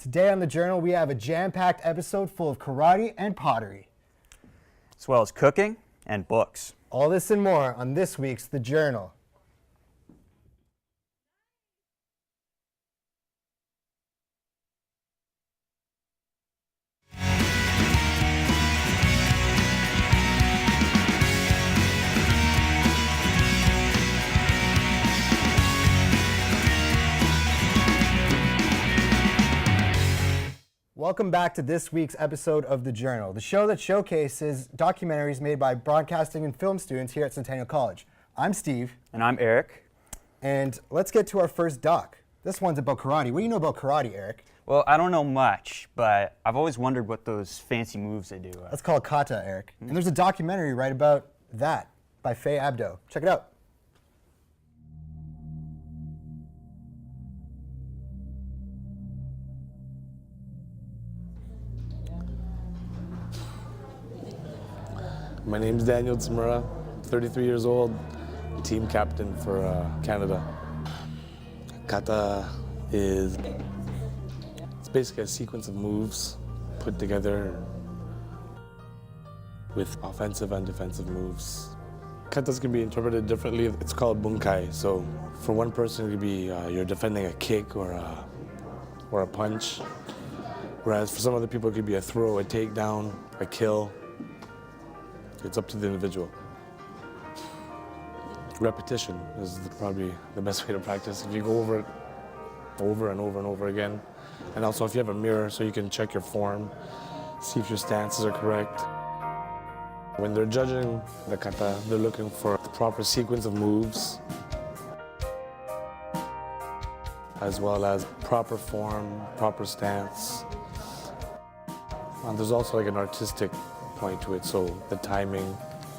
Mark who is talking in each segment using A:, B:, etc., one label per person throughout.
A: Today on The Journal, we have a jam-packed episode full of karate and pottery,
B: as well as cooking and books.
A: All this and more on this week's The Journal. Welcome back to this week's episode of The Journal, the show that showcases documentaries made by broadcasting and film students here at Centennial College. I'm Steve.
B: And I'm Eric.
A: And let's get to our first doc. This one's about karate. What do you know about karate, Eric?
B: Well, I don't know much, but I've always wondered what those fancy moves they do.
A: That's called kata, Eric. And there's a documentary right about that by Abdo. Check it out.
C: My name's Daniel Tsamura, 33 years old, team captain for Canada. Kata is basically a sequence of moves put together with offensive and defensive moves. Katas can be interpreted differently. It's called bunkai. So for one person, it could be you're defending a kick or a punch. Whereas for some other people, it could be a throw, a takedown, a kill. It's up to the individual. Repetition is probably the best way to practice. If you go over it over and over and over again, and also if you have a mirror so you can check your form, see if your stances are correct. When they're judging the kata, they're looking for the proper sequence of moves, as well as proper form, proper stance. And there's also like an artistic point to it, so the timing,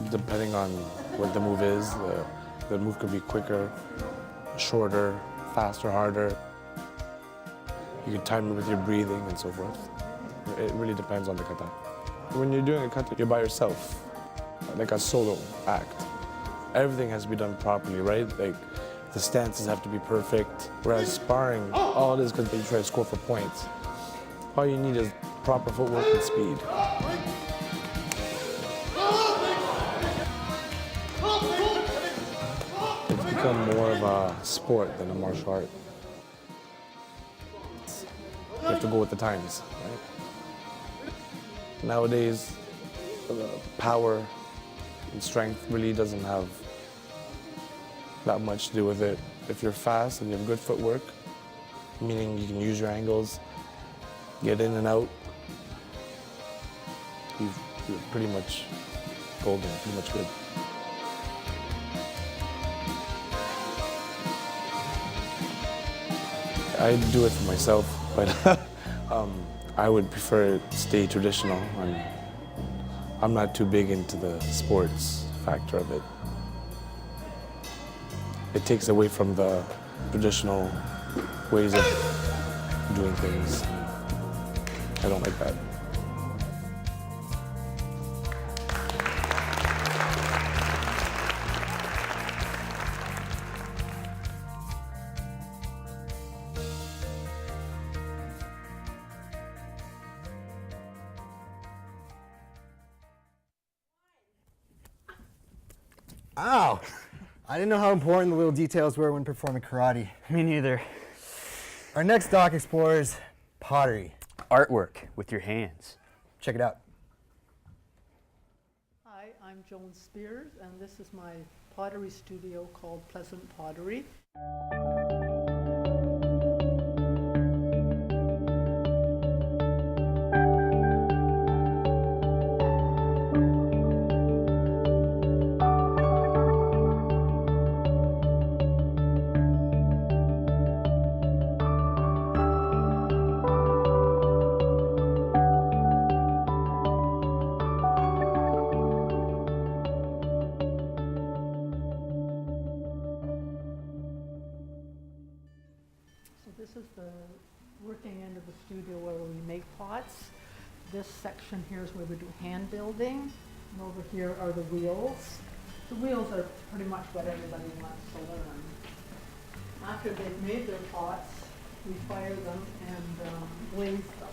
C: depending on what the move is, the move could be quicker, shorter, faster, harder. You can time it with your breathing and so forth. It really depends on the kata. When you're doing a kata, you're by yourself, like a solo act. Everything has to be done properly, right? Like the stances have to be perfect. Whereas sparring, all it is because you try to score for points. All you need is proper footwork and speed. It's become more of a sport than a martial art. You have to go with the times, right? Nowadays, power and strength really doesn't have that much to do with it. If you're fast and you have good footwork, meaning you can use your angles, get in and out, you're pretty much golden, pretty much good. I do it for myself, but I would prefer to stay traditional. I'm not too big into the sports factor of it. It takes away from the traditional ways of doing things. I don't like that.
A: Ow! I didn't know how important the little details were when performing karate.
B: Me neither.
A: Our next doc explores pottery.
B: Artwork with your hands.
A: Check it out.
D: Hi, I'm Joan Spears, and this is my pottery studio called Pleasant Pottery. This is the working end of the studio where we make pots. This section here is where we do hand building. And over here are the wheels. The wheels are pretty much what everybody wants to learn. After they've made their pots, we fire them and glaze them.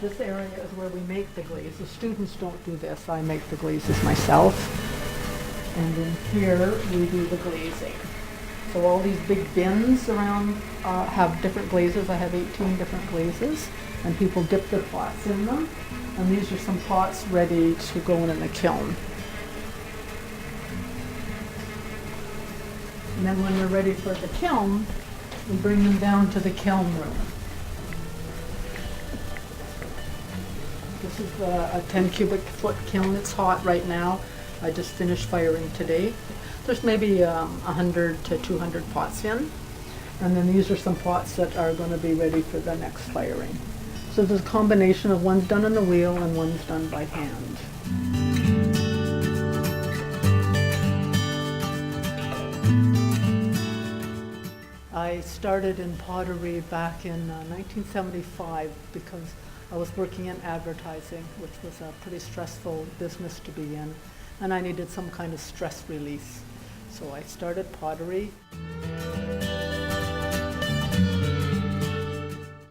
D: This area is where we make the glaze. The students don't do this. I make the glazes myself. And in here, we do the glazing. So all these big bins around have different glazes. I have 18 different glazes, and people dip their pots in them. And these are some pots ready to go in a kiln. And then when they're ready for the kiln, we bring them down to the kiln room. This is a 10 cubic foot kiln. It's hot right now. I just finished firing today. There's maybe 100 to 200 pots in. And then these are some pots that are going to be ready for the next firing. So there's a combination of one's done on the wheel and one's done by hand. I started in pottery back in 1975 because I was working in advertising, which was a pretty stressful business to be in, and I needed some kind of stress release. So I started pottery.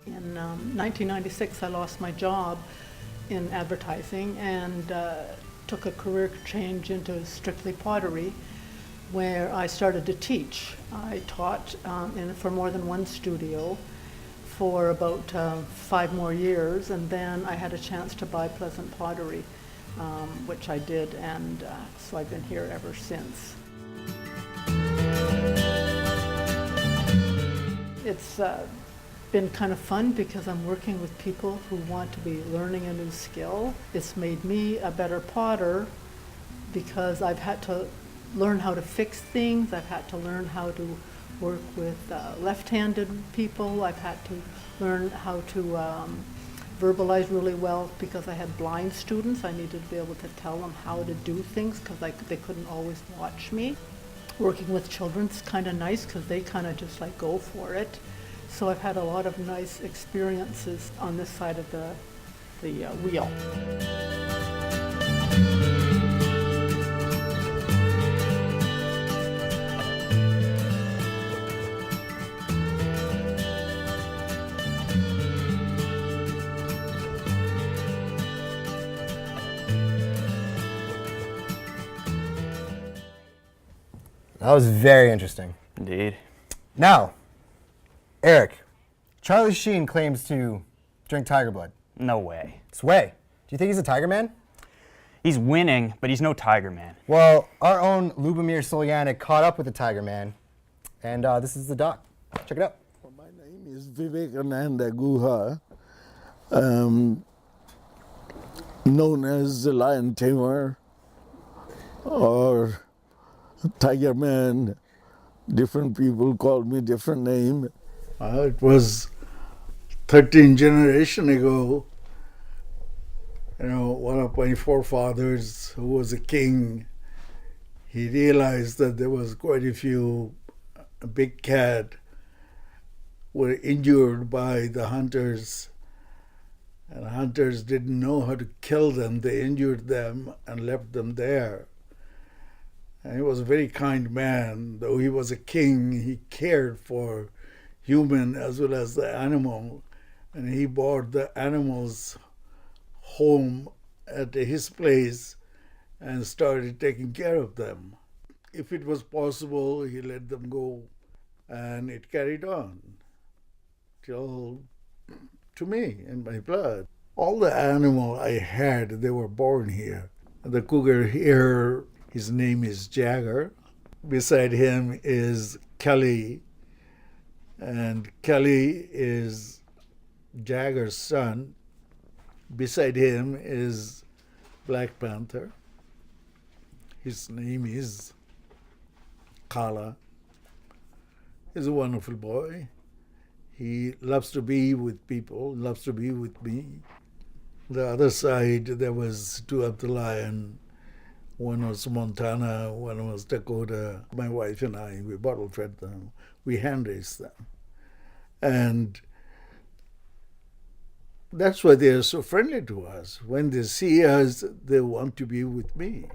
D: In 1996, I lost my job in advertising and took a career change into strictly pottery, where I started to teach. I taught for more than one studio for about 5 more years, and then I had a chance to buy Pleasant Pottery, which I did, and so I've been here ever since. It's been kind of fun because I'm working with people who want to be learning a new skill. It's made me a better potter because I've had to learn how to fix things. I've had to learn how to work with left-handed people. I've had to learn how to verbalize really well because I had blind students. I needed to be able to tell them how to do things because they couldn't always watch me. Working with children's kind of nice because they kind of just like go for it. So I've had a lot of nice experiences on this side of the wheel.
A: That was very interesting.
B: Indeed.
A: Now, Eric, Charlie Sheen claims to drink tiger blood.
B: No way.
A: Sway, do you think he's a tiger man?
B: He's winning, but he's no tiger man.
A: Well, our own Lyubomyr Solyanyk caught up with the tiger man, and this is the doc. Check it out.
E: My name is Vivekananda Guha, known as the Lion Tamer or Tiger Man. Different people called me different name. It was 13 generations ago. One of my forefathers, who was a king, he realized that there was quite a few big cat were injured by the hunters, and hunters didn't know how to kill them. They injured them and left them there. And he was a very kind man. Though he was a king, he cared for human as well as the animal, and he brought the animals home at his place and started taking care of them. If it was possible, he let them go, and it carried on till to me in my blood. All the animal I had, they were born here. The cougar here, his name is Jagger. Beside him is Kelly, and Kelly is Jagger's son. Beside him is Black Panther. His name is Kala. He's a wonderful boy. He loves to be with people, loves to be with me. The other side, there was two of the lion. One was Montana, one was Dakota. My wife and I, we bottle fed them. We hand raised them. And that's why they are so friendly to us. When they see us, they want to be with me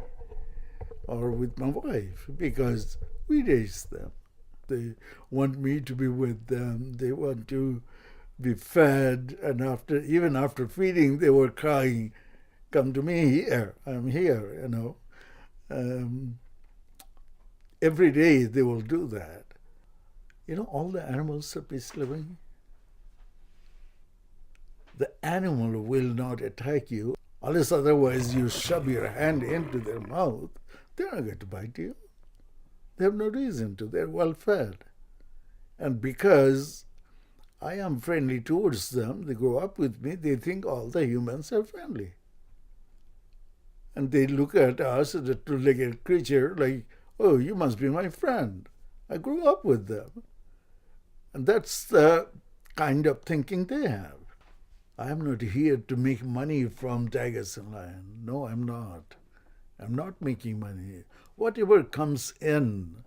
E: or with my wife because we raised them. They want me to be with them. They want to be fed, and even after feeding, they were crying, "Come to me here, I'm here," Every day they will do that. All the animals are peace living. The animal will not attack you unless otherwise you shove your hand into their mouth. They're not going to bite you. They have no reason to. They're well fed. And because I am friendly towards them, they grow up with me, they think all the humans are friendly. And they look at us as a two-legged creature like, "Oh, you must be my friend. I grew up with them." And that's the kind of thinking they have. I'm not here to make money from tigers and lions. No, I'm not. I'm not making money. Whatever comes in,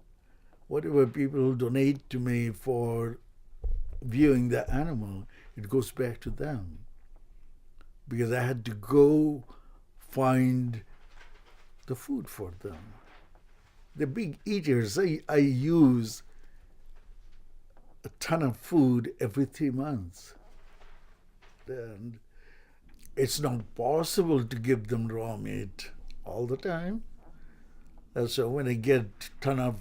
E: whatever people donate to me for viewing the animal, it goes back to them. Because I had to go find the food for them. The big eaters, I use a ton of food every 3 months. And it's not possible to give them raw meat all the time. And so when I get a ton of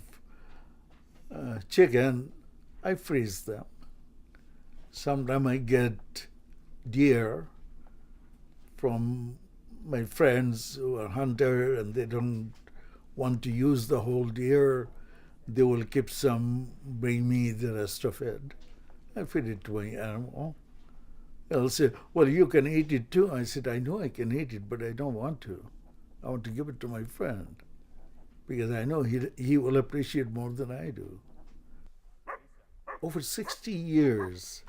E: chicken, I freeze them. Sometimes I get deer from my friends who are hunters and they don't want to use the whole deer. They will keep some, bring me the rest of it. I feed it to my animal. They'll say, "Well, you can eat it too." I said, "I know I can eat it, but I don't want to. I want to give it to my friend because I know he will appreciate more than I do." Over 60 years,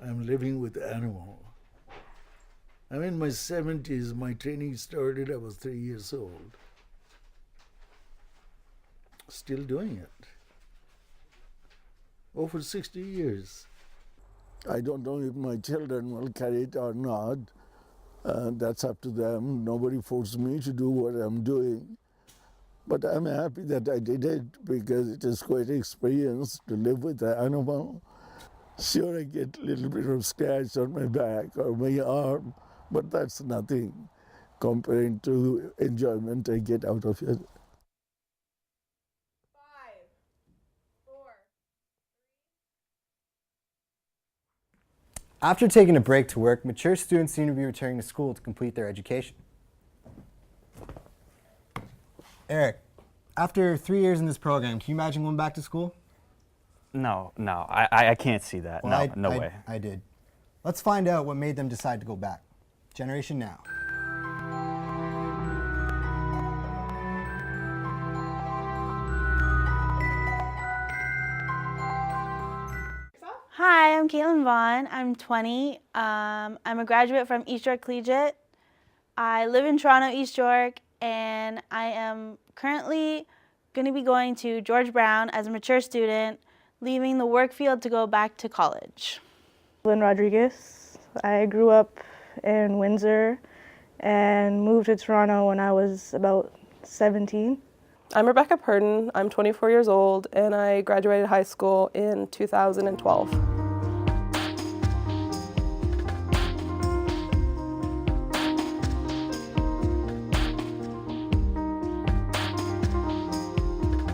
E: I'm living with animals. I'm in my 70s. My training started, I was 3 years old. Still doing it. Over 60 years. I don't know if my children will carry it or not. That's up to them. Nobody forced me to do what I'm doing. But I'm happy that I did it because it is quite an experience to live with an animal. Sure, I get a little bit of scratch on my back or my arm, but that's nothing compared to enjoyment I get out of it.
F: 5, 4.
A: After taking a break to work, mature students seem to be returning to school to complete their education. Eric, after 3 years in this program, can you imagine going back to school?
B: No, I can't see that.
A: Well,
B: no way.
A: I did. Let's find out what made them decide to go back. Generation Now.
G: Hi, I'm Caitlin Vaughn. I'm 20. I'm a graduate from East York Collegiate. I live in Toronto, East York, and I am currently going to be going to George Brown as a mature student, leaving the work field to go back to college.
H: Rodriguez. I grew up in Windsor and moved to Toronto when I was about 17.
I: I'm Rebecca Purdon. I'm 24 years old and I graduated high school in 2012.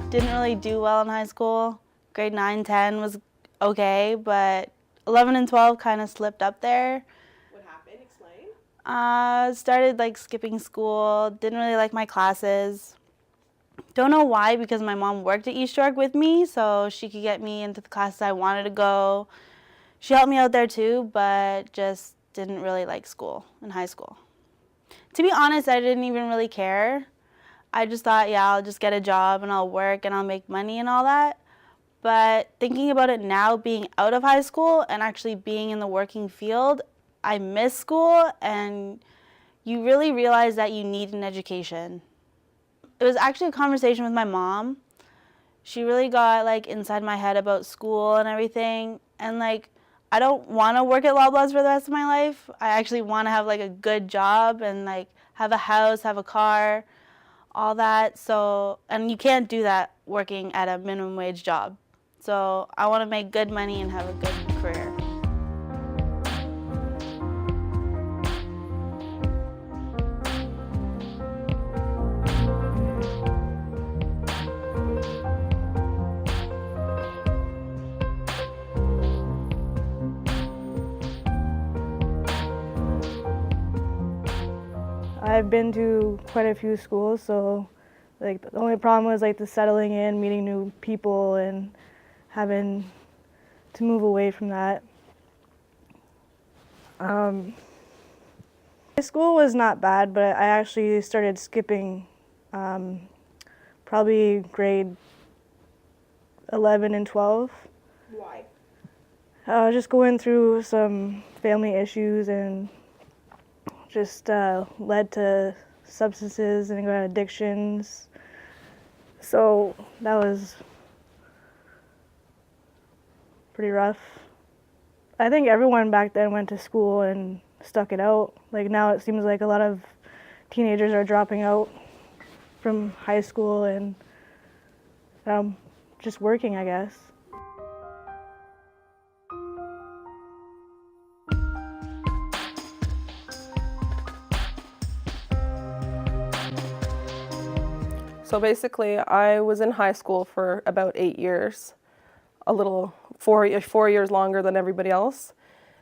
G: Didn't really do well in high school. Grade 9, 10 was okay, but 11 and 12 kind of slipped up there.
I: What happened? Explain.
G: Started skipping school, didn't really like my classes. Don't know why, because my mom worked at East York with me, so she could get me into the classes I wanted to go. She helped me out there too, but just didn't really like school in high school. To be honest, I didn't even really care. I just thought, yeah, I'll just get a job and I'll work and I'll make money and all that. But thinking about it now, being out of high school and actually being in the working field, I miss school, and you really realize that you need an education. It was actually a conversation with my mom. She really got inside my head about school and everything. And I don't want to work at Loblaws for the rest of my life. I actually want to have a good job and have a house, have a car, all that. So, and you can't do that working at a minimum wage job. So I want to make good money and have a good career. career.
H: I've been to quite a few schools, so like the only problem was like the settling in, meeting new people, and having to move away from that. High school was not bad, but I actually started skipping probably grade 11 and 12.
F: Why?
H: Just going through some family issues and just led to substances and addictions. So that was pretty rough. I think everyone back then went to school and stuck it out. Like now it seems like a lot of teenagers are dropping out from high school and just working, I guess.
I: So basically, I was in high school for about 8 years, a little 4 years longer than everybody else,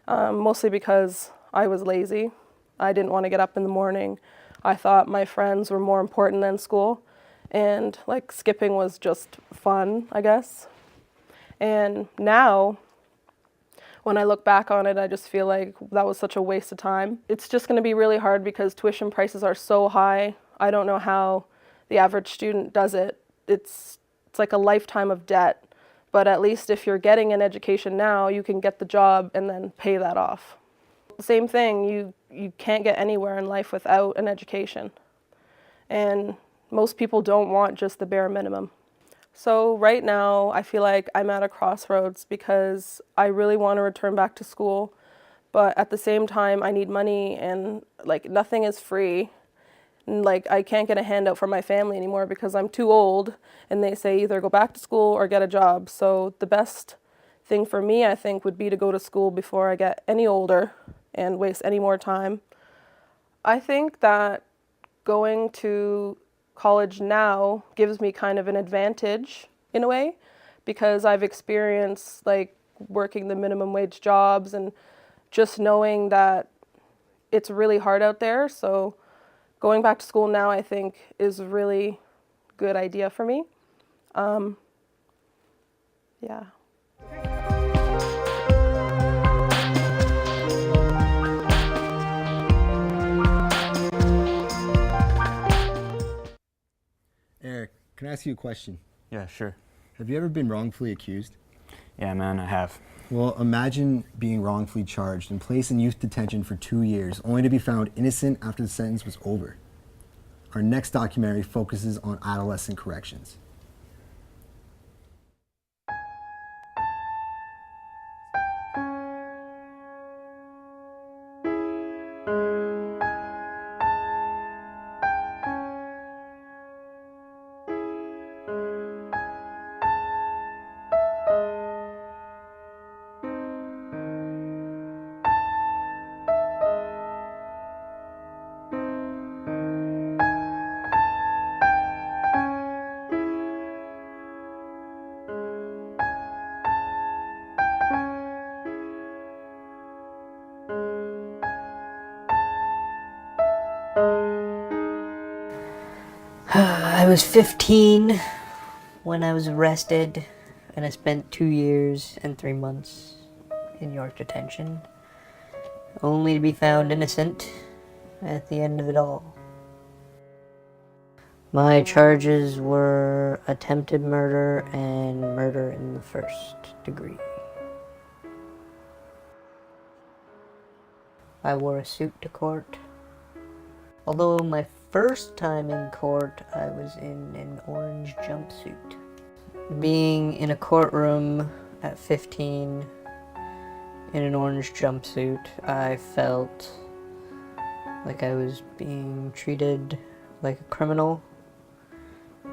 I: mostly because I was lazy. I didn't want to get up in the morning. I thought my friends were more important than school, and like skipping was just fun, I guess. And now, when I look back on it, I just feel like that was such a waste of time. It's just going to be really hard because tuition prices are so high. I don't know how the average student does it. It's like a lifetime of debt. But at least if you're getting an education now, you can get the job and then pay that off. Same thing, you can't get anywhere in life without an education. And most people don't want just the bare minimum. So right now, I feel like I'm at a crossroads because I really want to return back to school, but at the same time, I need money and like nothing is free. And, like I can't get a handout from my family anymore because I'm too old and they say either go back to school or get a job. So the best thing for me, I think, would be to go to school before I get any older and waste any more time. I think that going to college now gives me kind of an advantage in a way because I've experienced like working the minimum wage jobs and just knowing that it's really hard out there. So going back to school now, I think, is a really good idea for me. Yeah.
A: Eric, can I ask you a question?
B: Yeah, sure.
A: Have you ever been wrongfully accused?
B: Yeah, man, I have.
A: Well, imagine being wrongfully charged and placed in youth detention for 2 years, only to be found innocent after the sentence was over. Our next documentary focuses on adolescent corrections.
J: I was 15 when I was arrested, and I spent 2 years and 3 months in York detention, only to be found innocent at the end of it all. My charges were attempted murder and murder in the first degree. I wore a suit to court. Although my first time in court, I was in an orange jumpsuit. Being in a courtroom at 15 in an orange jumpsuit, I felt like I was being treated like a criminal,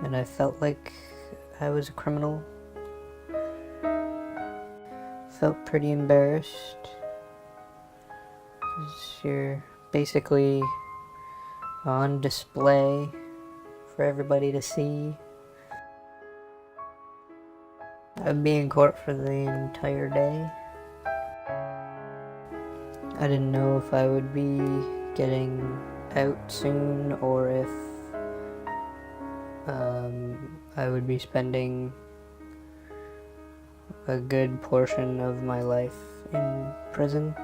J: and I felt like I was a criminal. felt pretty embarrassed. 'Cause you're basically on display for everybody to see. I'd be in court for the entire day. I didn't know if I would be getting out soon or if I would be spending a good portion of my life in prison.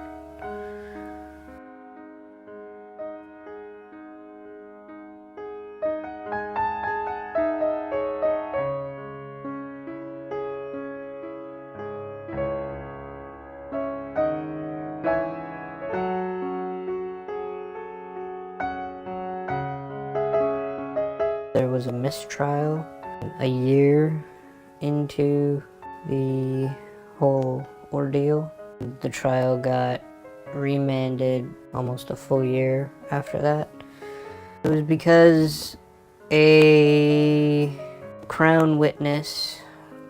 J: There was a mistrial a year into the whole ordeal. The trial got remanded almost a full year after that. It was because a Crown witness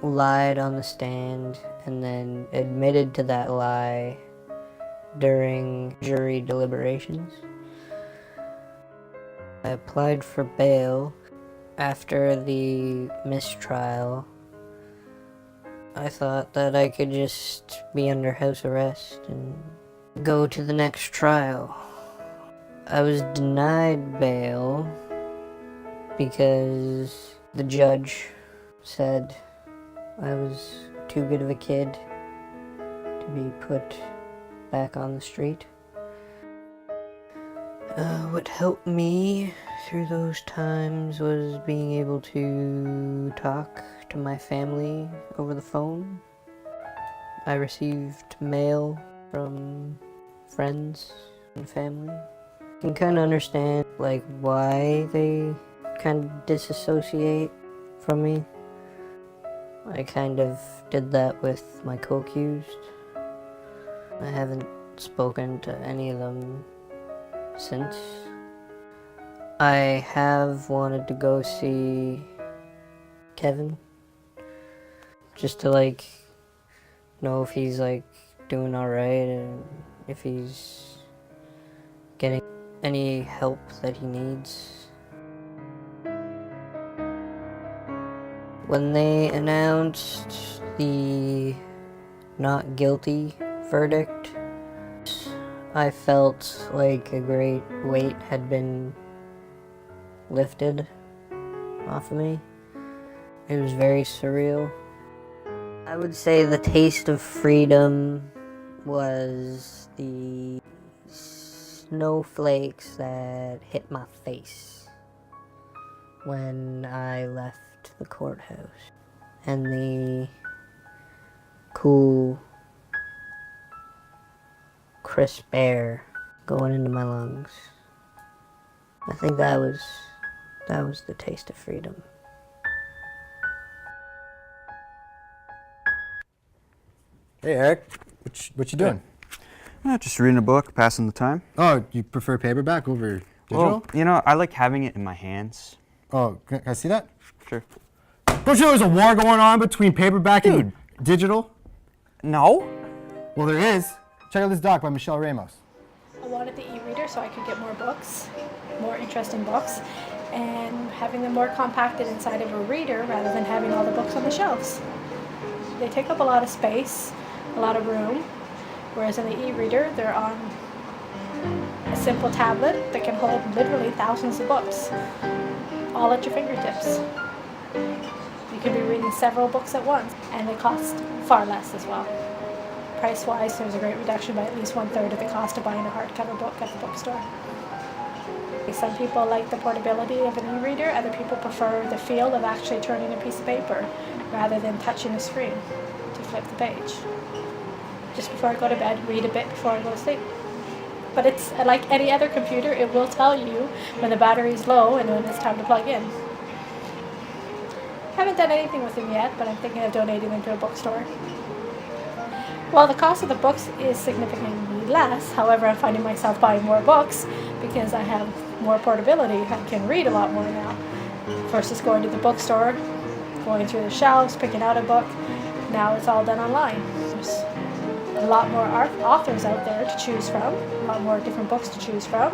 J: lied on the stand and then admitted to that lie during jury deliberations. I applied for bail after the mistrial. I thought that I could just be under house arrest and go to the next trial. I was denied bail because the judge said I was too good of a kid to be put back on the street. What helped me through those times was being able to talk to my family over the phone. I received mail from friends and family. I can kind of understand why they kind of disassociate from me. I kind of did that with my co-accused. I haven't spoken to any of them since. I have wanted to go see Kevin, just to know if he's doing alright and if he's getting any help that he needs. When they announced the not guilty verdict, I felt like a great weight had been lifted off of me. It was very surreal. I would say the taste of freedom was the snowflakes that hit my face when I left the courthouse, and the cool, crisp air going into my lungs. I think that was the taste of freedom.
A: Hey, Eric. What you doing?
B: Just reading a book, passing the time.
A: Oh, you prefer paperback over digital?
B: Well, I like having it in my hands.
A: Oh, can I see that?
B: Sure.
A: Don't you know there's a war going on between paperback and digital?
B: No.
A: Well, there is. Check out this doc by Michelle Ramos.
F: I wanted the e-reader so I could get more books, more interesting books, and having them more compacted inside of a reader rather than having all the books on the shelves. They take up a lot of space, a lot of room, whereas in the e-reader they're on a simple tablet that can hold literally thousands of books, all at your fingertips. You can be reading several books at once, and they cost far less as well. Price-wise, there's a great reduction by at least 1/3 of the cost of buying a hardcover book at the bookstore. Some people like the portability of an e-reader, other people prefer the feel of actually turning a piece of paper rather than touching a screen to flip the page. Just before I go to bed, read a bit before I go to sleep. But it's like any other computer, it will tell you when the battery is low and when it's time to plug in. Haven't done anything with them yet, but I'm thinking of donating them to a bookstore. While the cost of the books is significantly less, however, I'm finding myself buying more books because I have more portability. I can read a lot more now versus going to the bookstore, going through the shelves, picking out a book. Now it's all done online. There's a lot more authors out there to choose from, a lot more different books to choose from.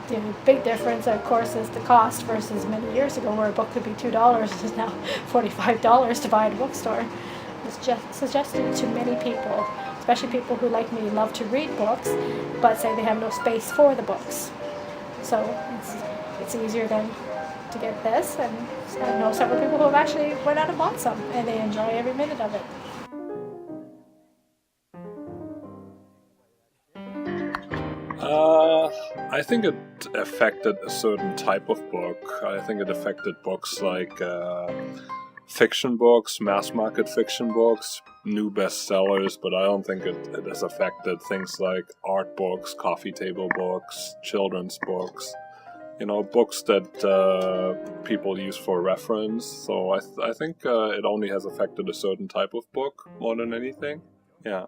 F: The big difference, of course, is the cost versus many years ago where a book could be $2 is now $45 to buy at a bookstore. It's just suggested to many people, especially people who like me love to read books but say they have no space for the books. So it's easier then to get this, and I know several people who have actually went out and bought some and they enjoy every minute of it.
K: I think it affected a certain type of book. I think it affected books like fiction books, mass market fiction books, new bestsellers, but I don't think it has affected things like art books, coffee table books, children's books, books that people use for reference. So I think it only has affected a certain type of book more than anything. Yeah.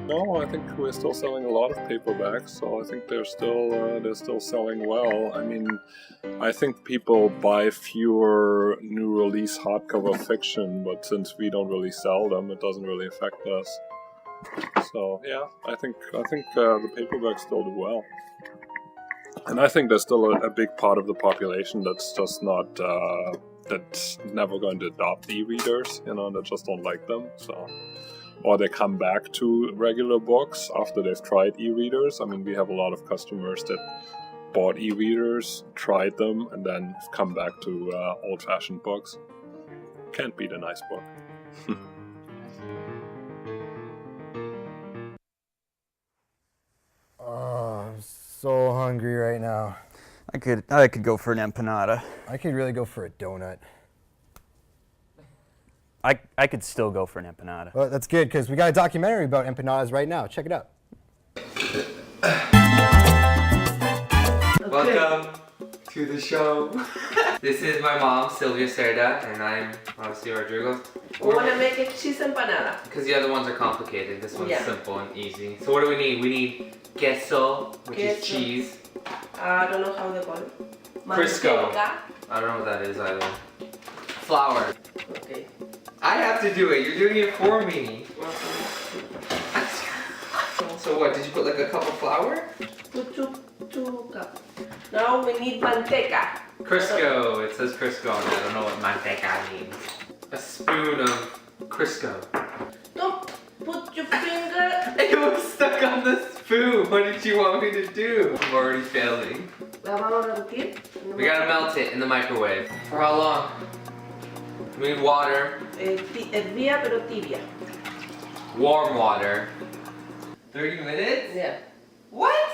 K: No, I think we're still selling a lot of paperbacks, so I think they're still selling well. I mean, I think people buy fewer new release hardcover fiction, but since we don't really sell them, it doesn't really affect us. So yeah, I think the paperbacks still do well, and I think there's still a big part of the population that's just not that's never going to adopt e-readers, that just don't like them. So. Or they come back to regular books after they've tried e-readers. I mean, we have a lot of customers that bought e-readers, tried them, and then come back to old-fashioned books. Can't beat a nice book.
A: Oh, I'm so hungry right now.
B: I could go for an empanada.
A: I could really go for a donut.
B: I could still go for an empanada.
A: Well, that's good, because we got a documentary about empanadas right now. Check it out.
L: Welcome to the show. This is my mom, Sylvia Cerda, and I'm obviously Rodrigo.
M: We want to make a cheese empanada.
L: Because the other ones are complicated. This one's simple and easy. So what do we need? We need queso, which is cheese.
M: I don't know how they call it.
L: Crisco. I don't know what that is either. Flour.
M: Okay.
L: I have to do it. You're doing it for me. So what? Did you put like a cup of flour?
M: Put two cups. Now we need manteca.
L: Crisco. It says Crisco on it. I don't know what manteca means. A spoon of Crisco.
M: Don't put your finger.
L: It was stuck on the spoon. What did you want me to do? I'm already failing. We gotta melt it in the microwave. For how long? We need water.
M: Hervía pero tibia.
L: Warm water. 30 minutes?
M: Yeah.
L: What?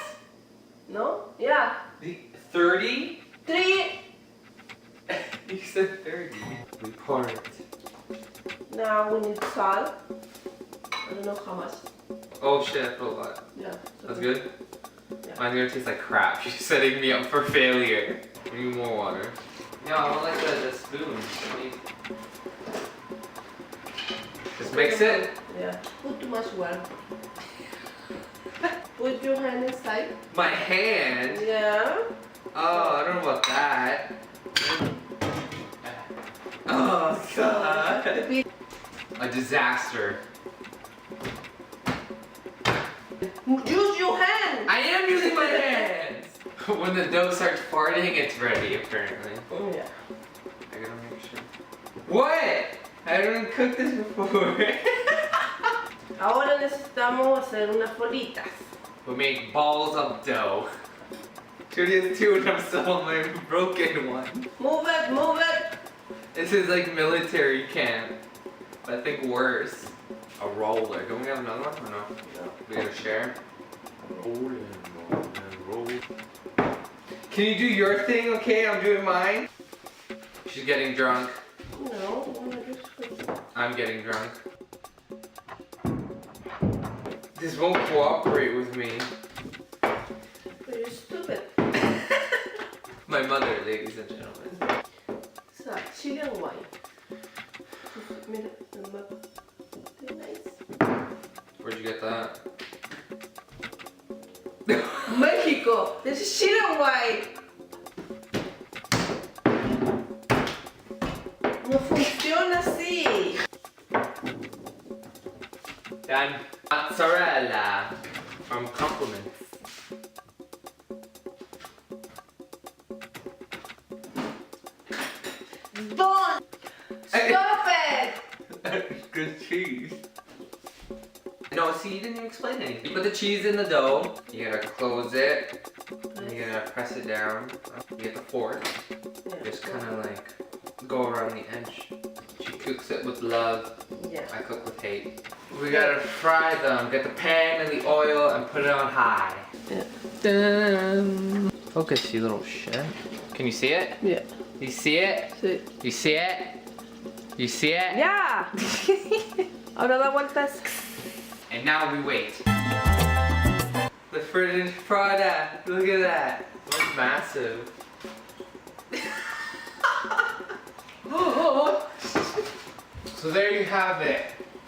M: No? Yeah.
L: 30?
M: 3.
L: You said 30. We pour it.
M: Now we need salt. I don't know how much.
L: Oh shit, I put a lot.
M: Yeah.
L: That's good?
M: Yeah.
L: Mine's gonna taste like crap. She's setting me up for failure. We need more water. Yeah, I want like the spoon. Just mix it.
M: Yeah. Put too much water. Put your hand inside.
L: My hand?
M: Yeah.
L: Oh, I don't know about that. Oh god. A disaster.
M: Use your hand.
L: I am using my hands. When the dough starts farting, it's ready apparently.
M: Oh yeah.
L: I gotta make sure. What? I haven't cooked this before.
M: Ahora necesitamos hacer unas bolitas.
L: We make balls of dough. Judy has 2 and I'm still on my broken one.
M: Move it, move it.
L: This is like military camp. But I think worse. A roller. Don't we have another one or no?
M: No.
L: We gotta share. Roll and roll. Can you do your thing, okay? I'm doing mine. She's getting drunk.
M: No,
L: I'm getting drunk. This won't cooperate with me.
M: But you're stupid.
L: My mother, ladies and gentlemen.
M: So, Chilean wine. Mira, nice.
L: Where'd you get that?
M: Mexico. This is Chilean wine. No funciona así.
L: Done. Mozzarella from Compliments.
M: Don't stop it!
L: Good cheese. No, see, you didn't even explain anything. You put the cheese in the dough. You gotta close it. And you gotta press it down. You get the fork. Just kind of like go around the edge. She cooks it with love.
M: Yeah.
L: I cook with hate. We gotta fry them. Get the pan and the oil and put it on high.
M: Yeah.
L: Dun. Focus, you little shit. Can you see it?
M: Yeah.
L: You see it?
M: Sí.
L: You see it? You see it?
M: Yeah. Ahora da vueltas.
L: And now we wait. The fridge product. Look at that. It's massive. So there you have it.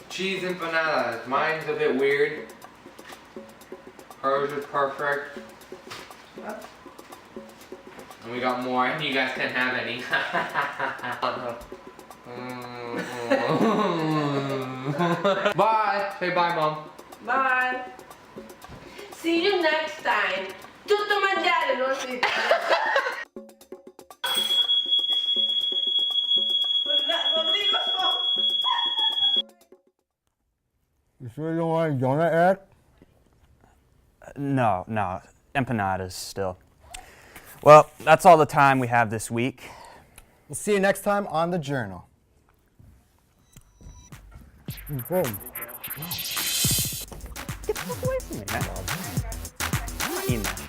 L: Cheese empanadas. Mine's a bit weird. Hers is perfect. And we got more, and you guys can't have any. Bye. Say bye, Mom.
M: Bye. See you next time. Tutto mangiare, non si. Rodrigo.
A: You sure you don't want a donut, Eric?
B: No, empanadas still. Well, that's all the time we have this week.
A: We'll see you next time on The Journal. Boom.
B: Get the fuck away from me, man. I'm not eating that.